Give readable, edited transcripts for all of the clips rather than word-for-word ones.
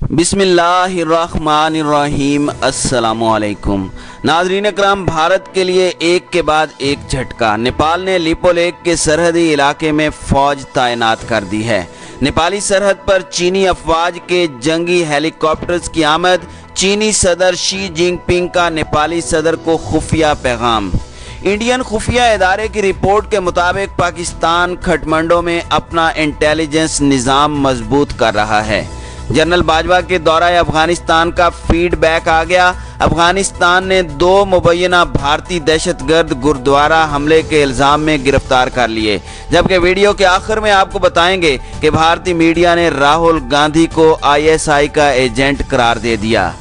बिस्मिल्लाहिर्रहमानिर्रहीम। अस्सलामुअलैकुम नाज़रीन अकराम, भारत के लिए एक के बाद एक झटका। नेपाल ने लिपोलेक के सरहदी इलाके में फौज तैनात कर दी है। नेपाली सरहद पर चीनी अफवाज के जंगी हेलीकॉप्टर्स की आमद। चीनी सदर शी जिनपिंग का नेपाली सदर को खुफिया पैगाम। इंडियन खुफिया इदारे की रिपोर्ट के मुताबिक पाकिस्तान काठमांडू में अपना इंटेलिजेंस निज़ाम मजबूत कर रहा है। जनरल बाजवा के दौरा अफगानिस्तान का फीडबैक आ गया। अफगानिस्तान ने 2 मुबैना भारतीय दहशतगर्द गुरुद्वारा हमले के इल्ज़ाम में गिरफ्तार कर लिए। जबकि वीडियो के आखिर में आपको बताएंगे कि भारतीय मीडिया ने राहुल गांधी को ISI का एजेंट करार दे दिया।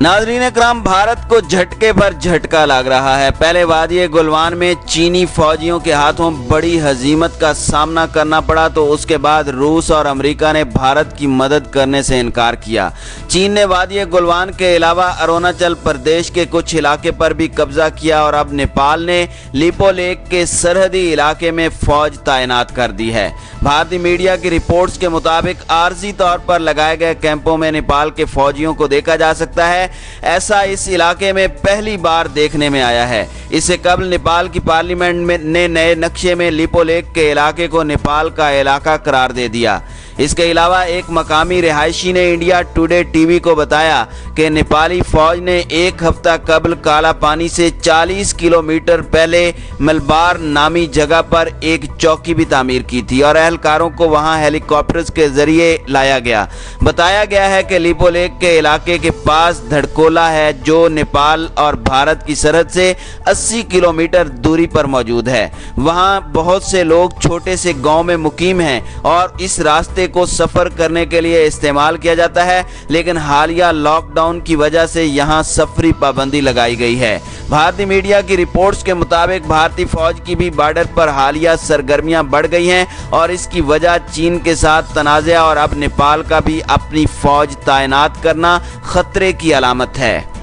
नाज़रीन अकराम, भारत को झटके पर झटका लग रहा है। पहले वादी गुलवान में चीनी फौजियों के हाथों बड़ी हजीमत का सामना करना पड़ा, तो उसके बाद रूस और अमेरिका ने भारत की मदद करने से इनकार किया। चीन ने वादी गुलवान के अलावा अरुणाचल प्रदेश के कुछ इलाके पर भी कब्जा किया और अब नेपाल ने लिपोलेक के सरहदी इलाके में फौज तैनात कर दी है। भारतीय मीडिया की रिपोर्ट्स के मुताबिक आर्जी तौर पर लगाए गए कैंपों में नेपाल के फौजियों को देखा जा सकता है। ऐसा इस इलाके में पहली बार देखने में आया है। इससे कबल नेपाल की पार्लियामेंट ने नए नक्शे में लिपोलेक के इलाके को नेपाल का इलाका करार दे दिया। इसके अलावा एक मकामी रिहायशी ने इंडिया टुडे टीवी को बताया कि नेपाली फौज ने एक हफ्ता कबल काला पानी से 40 किलोमीटर पहले मलबार नामी जगह पर एक चौकी भी तामीर की थी और एहलकारों को वहां हेलीकॉप्टर्स के जरिए लाया गया। बताया गया है कि लिपोलेक के इलाके के पास धड़कोला है जो नेपाल और भारत की सरहद से 80 किलोमीटर दूरी पर मौजूद है। वहां बहुत से लोग छोटे से गांव में मुकीम हैं और इस रास्ते को सफर करने के लिए इस्तेमाल किया जाता है, लेकिन हालिया लॉकडाउन की वजह से यहां सफरी पाबंदी लगाई गई है। भारतीय मीडिया की रिपोर्ट्स के मुताबिक भारतीय फौज की भी बॉर्डर पर हालिया सरगर्मियां बढ़ गई हैं और इसकी वजह चीन के साथ तनाज़ा और अब नेपाल का भी अपनी फौज तैनात करना खतरे की अलामत है।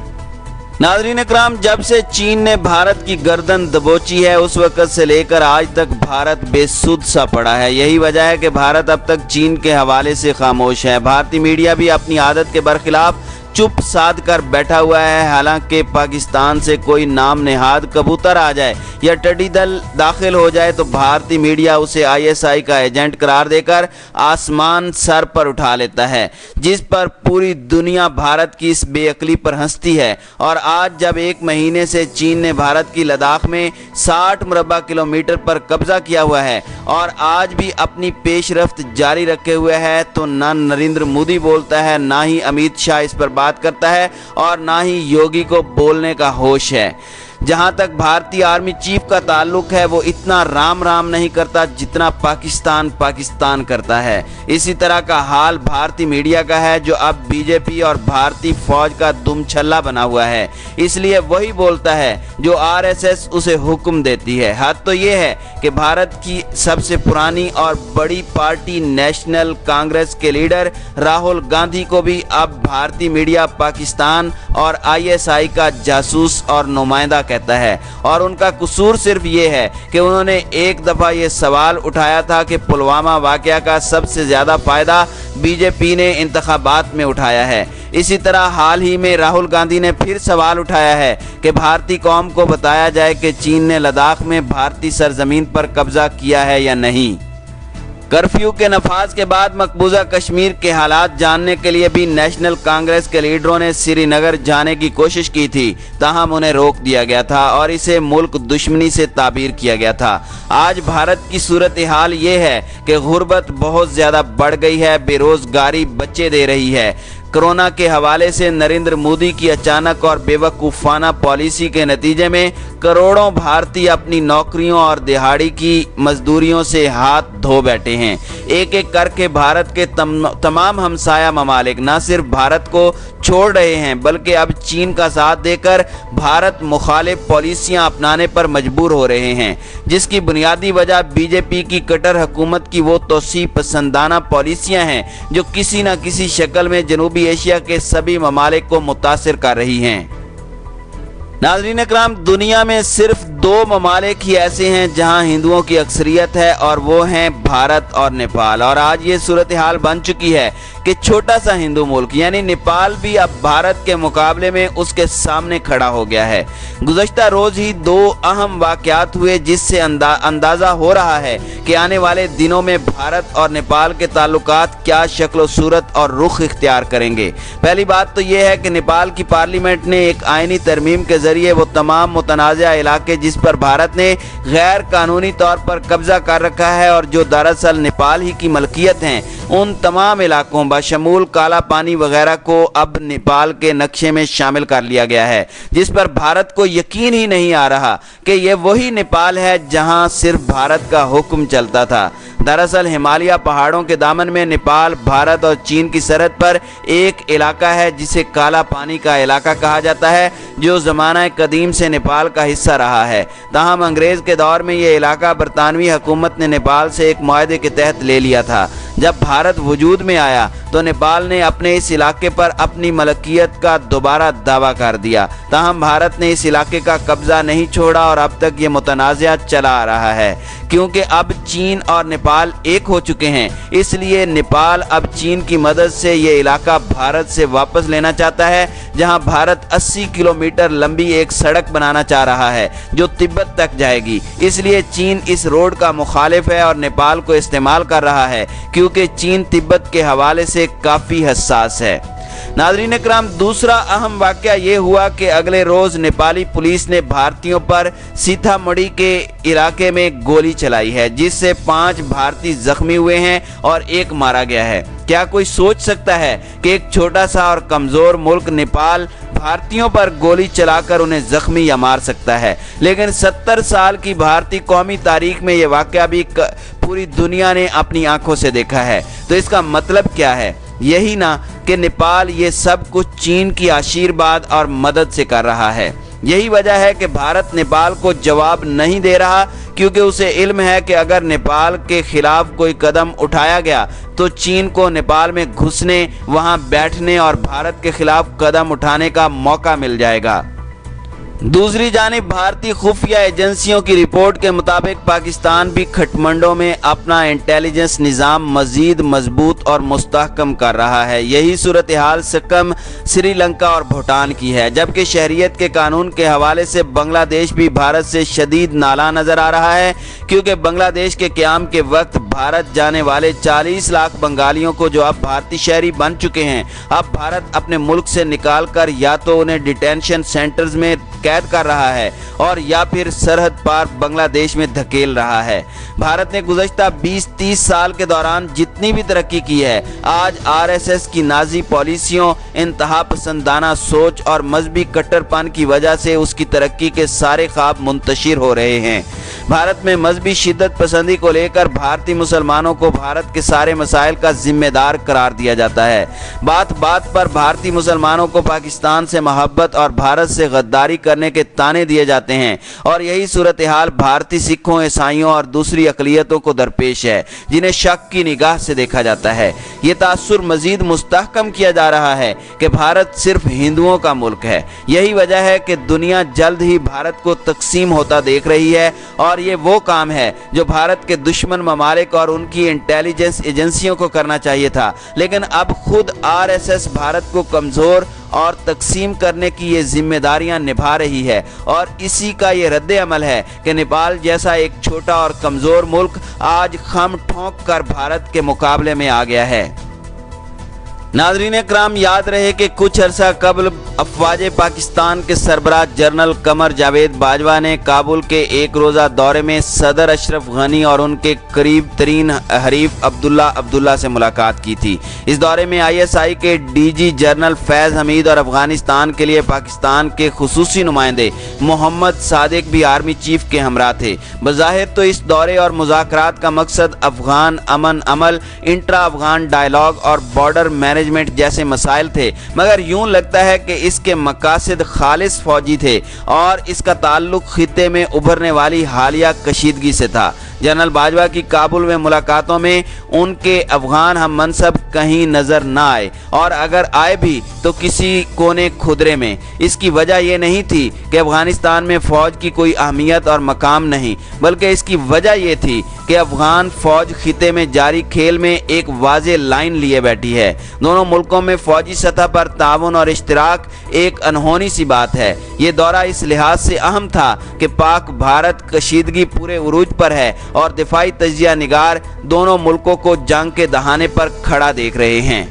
नाज़रीन अकराम, जब से चीन ने भारत की गर्दन दबोची है उस वक्त से लेकर आज तक भारत बेसुध सा पड़ा है। यही वजह है कि भारत अब तक चीन के हवाले से खामोश है। भारतीय मीडिया भी अपनी आदत के बरखिलाफ चुप साध कर बैठा हुआ है। हालांकि पाकिस्तान से कोई नाम नेहाद कबूतर आ जाए या टिड्डी दल दाखिल हो जाए तो भारतीय मीडिया उसे ISI का एजेंट करार देकर आसमान सर पर उठा लेता है, जिस पर पूरी दुनिया भारत की इस बेअक्ली पर हंसती है। और आज जब एक महीने से चीन ने भारत की लद्दाख में 60 मुरबा किलोमीटर पर कब्जा किया हुआ है और आज भी अपनी पेशरफ्त जारी रखे हुए है, तो ना नरेंद्र मोदी बोलता है, ना ही अमित शाह इस पर बात करता है और ना ही योगी को बोलने का होश है। जहां तक भारतीय आर्मी चीफ का ताल्लुक है वो इतना राम राम नहीं करता जितना पाकिस्तान पाकिस्तान करता है। इसी तरह का हाल भारतीय मीडिया का है जो अब बीजेपी और भारतीय फौज का दुमछल्ला बना हुआ है, इसलिए वही बोलता है जो RSS उसे हुक्म देती है। हद तो ये है कि भारत की सबसे पुरानी और बड़ी पार्टी नेशनल कांग्रेस के लीडर राहुल गांधी को भी अब भारतीय मीडिया पाकिस्तान और ISI का जासूस और नुमाइंदा कहता है। और उनका कसूर सिर्फ ये है कि उन्होंने एक दफ़ा ये सवाल उठाया था कि पुलवामा वाक़या का सबसे ज़्यादा फ़ायदा बीजेपी ने इंतखाबात में उठाया है। इसी तरह हाल ही में राहुल गांधी ने फिर सवाल उठाया है कि भारतीय कौम को बताया जाए कि चीन ने लद्दाख में भारतीय सरजमीन पर कब्जा किया है या नहीं। कर्फ्यू के नफाज के बाद मकबूजा कश्मीर के हालात जानने के लिए भी नेशनल कांग्रेस के लीडरों ने श्रीनगर जाने की कोशिश की थी, ताहम उन्हें रोक दिया गया था और इसे मुल्क दुश्मनी से ताबीर किया गया था। आज भारत की सूरत हाल ये है कि गुर्बत बहुत ज़्यादा बढ़ गई है, बेरोजगारी बच्चे दे रही है। कोरोना के हवाले से नरेंद्र मोदी की अचानक और बेवकूफ़ाना पॉलिसी के नतीजे में करोड़ों भारतीय अपनी नौकरियों और दिहाड़ी की मजदूरियों से हाथ धो बैठे हैं। एक एक करके भारत के तमाम हमसाया ममालिक न सिर्फ भारत को छोड़ रहे हैं बल्कि अब चीन का साथ देकर भारत मुखालिफ पॉलिसियां अपनाने पर मजबूर हो रहे हैं, जिसकी बुनियादी वजह बीजेपी की कट्टर हुकूमत की वो तोसी पसंदाना पॉलिसियां हैं जो किसी न किसी शक्ल में जनूबी एशिया के सभी ममालिक को मुतासिर कर रही हैं। नाज़रीन इकराम, दुनिया में सिर्फ 2 ममालिक ही ऐसे हैं जहां हिंदुओं की अक्सरियत है और वो हैं भारत और नेपाल। और आज ये सूरत हाल बन चुकी है कि छोटा सा हिंदू मुल्क यानी नेपाल भी अब भारत के मुकाबले में उसके सामने खड़ा हो गया है। गुज़श्ता रोज़ ही 2 अहम वाक़यात हुए जिससे अंदाज़ा हो रहा है कि आने वाले दिनों में भारत और नेपाल के ताल्लुकात क्या शक्ल सूरत और रुख इख्तियार करेंगे। पहली बात तो ये है कि नेपाल की पार्लियामेंट ने एक आइनी तरमीम के जरिए वो तमाम मुतनाज़ा इलाके जिस पर भारत ने गैर कानूनी तौर पर कब्जा कर रखा है और जो दरअसल नेपाल ही की मलकियत हैं, उन तमाम इलाकों बशमूल काला पानी वगैरह को अब नेपाल के नक्शे में शामिल कर लिया गया है, जिस पर भारत को यकीन ही नहीं आ रहा कि ये वही नेपाल है जहां सिर्फ भारत का हुक्म चलता था। दरअसल हिमालय पहाड़ों के दामन में नेपाल, भारत और चीन की सरहद पर एक इलाका है जिसे काला पानी का इलाका कहा जाता है, जो ज़माना कदीम से नेपाल का हिस्सा रहा है। ताहम अंग्रेज़ के दौर में ये इलाका बरतानवी हुकूमत ने नेपाल से एक मुआहदे के तहत ले लिया था। जब भारत वजूद में आया तो नेपाल ने अपने इस इलाके पर अपनी मलकियत का दोबारा दावा कर दिया। ताहम भारत ने इस इलाके का कब्जा नहीं छोड़ा और अब तक ये मुतनाज़ा चला आ रहा है। क्योंकि अब चीन और नेपाल एक हो चुके हैं, इसलिए नेपाल अब चीन की मदद से ये इलाका भारत से वापस लेना चाहता है, जहां भारत 80 किलोमीटर लंबी एक सड़क बनाना चाह रहा है जो तिब्बत तक जाएगी। इसलिए चीन इस रोड का मुखालिफ है और नेपाल को इस्तेमाल कर रहा है, क्योंकि चीन तिब्बत के हवाले से काफ़ी हसास है। नाज़रीन इकराम, दूसरा अहम वाक़या ये हुआ कि अगले रोज़ नेपाली पुलिस ने भारतीयों पर सीतामढ़ी के इलाके में गोली चलाई है, जिससे 5 भारतीय जख्मी हुए हैं और 1 मारा गया है। क्या कोई सोच सकता है कि एक छोटा सा और कमज़ोर मुल्क नेपाल भारतीयों पर गोली चलाकर उन्हें जख्मी या मार सकता है? लेकिन 70 साल की भारतीय कौमी तारीख में ये वाक़या भी पूरी दुनिया ने अपनी आंखों से देखा है। तो इसका मतलब क्या है? यही ना कि नेपाल ये सब कुछ चीन की आशीर्वाद और मदद से कर रहा है। यही वजह है कि भारत नेपाल को जवाब नहीं दे रहा, क्योंकि उसे इल्म है कि अगर नेपाल के खिलाफ कोई कदम उठाया गया तो चीन को नेपाल में घुसने, वहां बैठने और भारत के खिलाफ कदम उठाने का मौका मिल जाएगा। दूसरी जानिब भारतीय खुफिया एजेंसियों की रिपोर्ट के मुताबिक पाकिस्तान भी खटमंडों में अपना इंटेलिजेंस निज़ाम मज़ीद मजबूत और मुस्तहकम कर रहा है। यही सूरत हाल सिक्किम, श्रीलंका और भूटान की है, जबकि शहरियत के कानून के हवाले से बांग्लादेश भी भारत से शदीद नाला नज़र आ रहा है, क्योंकि बांग्लादेश के क़याम के वक्त भारत जाने वाले 40 लाख बंगालियों को, जो अब भारतीय शहरी बन चुके हैं, अब भारत अपने मुल्क से निकाल कर या तो उन्हें डिटेंशन सेंटर्स में कैद कर रहा है और या फिर सरहद पार बांग्लादेश में धकेल रहा है। भारत ने गुज़श्ता 20-30 साल के दौरान जितनी भी तरक्की की है, आज आरएसएस की नाजी पॉलिसियों, इंतहा पसंदाना सोच और मजहबी कट्टरपन की वजह से उसकी तरक्की के सारे ख्वाब मुंतशिर हो रहे हैं। भारत में मजहबी शिद्दत पसंदी को लेकर भारतीय मुसलमानों को भारत के सारे मसाइल का जिम्मेदार करार दिया जाता है। बात बात पर भारतीय मुसलमानों को पाकिस्तान से मोहब्बत और भारत से गद्दारी करने के ताने दिए जाते हैं, और यही सूरत हाल भारतीय सिखों, ईसाइयों और दूसरी अक़लियतों को दरपेश है, जिन्हें शक की निगाह से देखा जाता है। ये तासुर मजीद मुस्तहकम किया जा रहा है कि भारत सिर्फ हिंदुओं का मुल्क है। यही वजह है कि दुनिया जल्द ही भारत को तकसीम होता देख रही है, और ये वो काम है जो भारत के दुश्मन ममालिक और उनकी इंटेलिजेंस एजेंसियों को करना चाहिए था। लेकिन अब खुद आरएसएस भारत को कमज़ोर और तकसीम करने की ये जिम्मेदारियां निभा रही है, और इसी का ये रद्द अमल है कि नेपाल जैसा एक छोटा और कमज़ोर मुल्क आज खम ठोंक कर भारत के मुकाबले में आ गया है। नाज़रीन इकराम, याद रहे कि कुछ अरसा कबल अफवाज पाकिस्तान के सरबराह जनरल कमर जावेद बाजवा ने काबुल के एक रोज़ा दौरे में सदर अशरफ गनी और उनके करीब तरीन हरीफ अब्दुल्ला से मुलाकात की थी। इस दौरे में ISI के DG जनरल फैज़ हमीद और अफगानिस्तान के लिए पाकिस्तान के खुसूसी नुमाइंदे मोहम्मद सादिक भी आर्मी चीफ के हमरा थे। बज़ाहिर तो इस दौरे और मुज़ाकरात का मकसद अफगान अमन अमल, इंट्रा अफगान डायलॉग और बॉर्डर मैनेजमेंट जैसे मसाइल थे, मगर यूं लगता है कि इसके मकासद खालिस फौजी थे और इसका ताल्लुक खित्ते में उभरने वाली हालिया कशीदगी से था। जनरल बाजवा की काबुल में मुलाकातों में उनके अफगान हम मनसब कहीं नजर न आए, और अगर आए भी तो किसी कोने खुदरे में। इसकी वजह यह नहीं थी कि अफगानिस्तान में फौज की कोई अहमियत और मकाम नहीं, बल्कि इसकी वजह यह थी कि अफगान फौज खिते में जारी खेल में एक वाज़ेह लाइन लिए बैठी है। दोनों मुल्कों में फौजी सतह पर ताउन और इश्तिराक एक अनहोनी सी बात है। ये दौरा इस लिहाज से अहम था कि पाक भारत कशीदगी पूरे उरूज पर है और दिफाई तजिया निगार दोनों मुल्कों को जंग के दहाने पर खड़ा देख रहे हैं।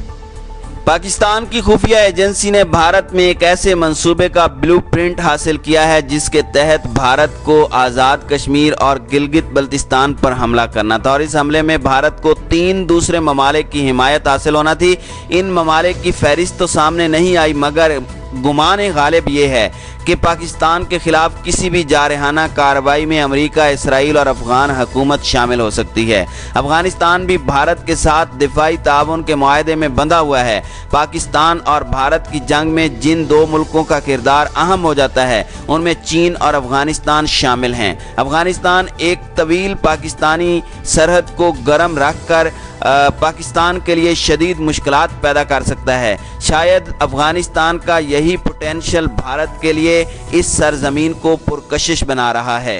पाकिस्तान की खुफिया एजेंसी ने भारत में एक ऐसे मंसूबे का ब्लूप्रिंट हासिल किया है जिसके तहत भारत को आज़ाद कश्मीर और गिलगित बल्तिस्तान पर हमला करना था, और इस हमले में भारत को 3 दूसरे ममालिक की हिमायत हासिल होना थी। इन ममालिक की फहरिस्त तो सामने नहीं आई, मगर गुमान गालिब ये है कि पाकिस्तान के खिलाफ किसी भी जारहाना कार्रवाई में अमेरिका, इसराइल और अफगान हुकूमत शामिल हो सकती है। अफगानिस्तान भी भारत के साथ दिफाई ताउन के मुआहदे में बंधा हुआ है। पाकिस्तान और भारत की जंग में जिन 2 मुल्कों का किरदार अहम हो जाता है उनमें चीन और अफगानिस्तान शामिल हैं। अफगानिस्तान एक तवील पाकिस्तानी सरहद को गर्म रख कर पाकिस्तान के लिए शदीद मुश्किलात पैदा कर सकता है। शायद अफगानिस्तान का यही पोटेंशियल भारत के लिए इस सरजमीन को पुरकशिश बना रहा है।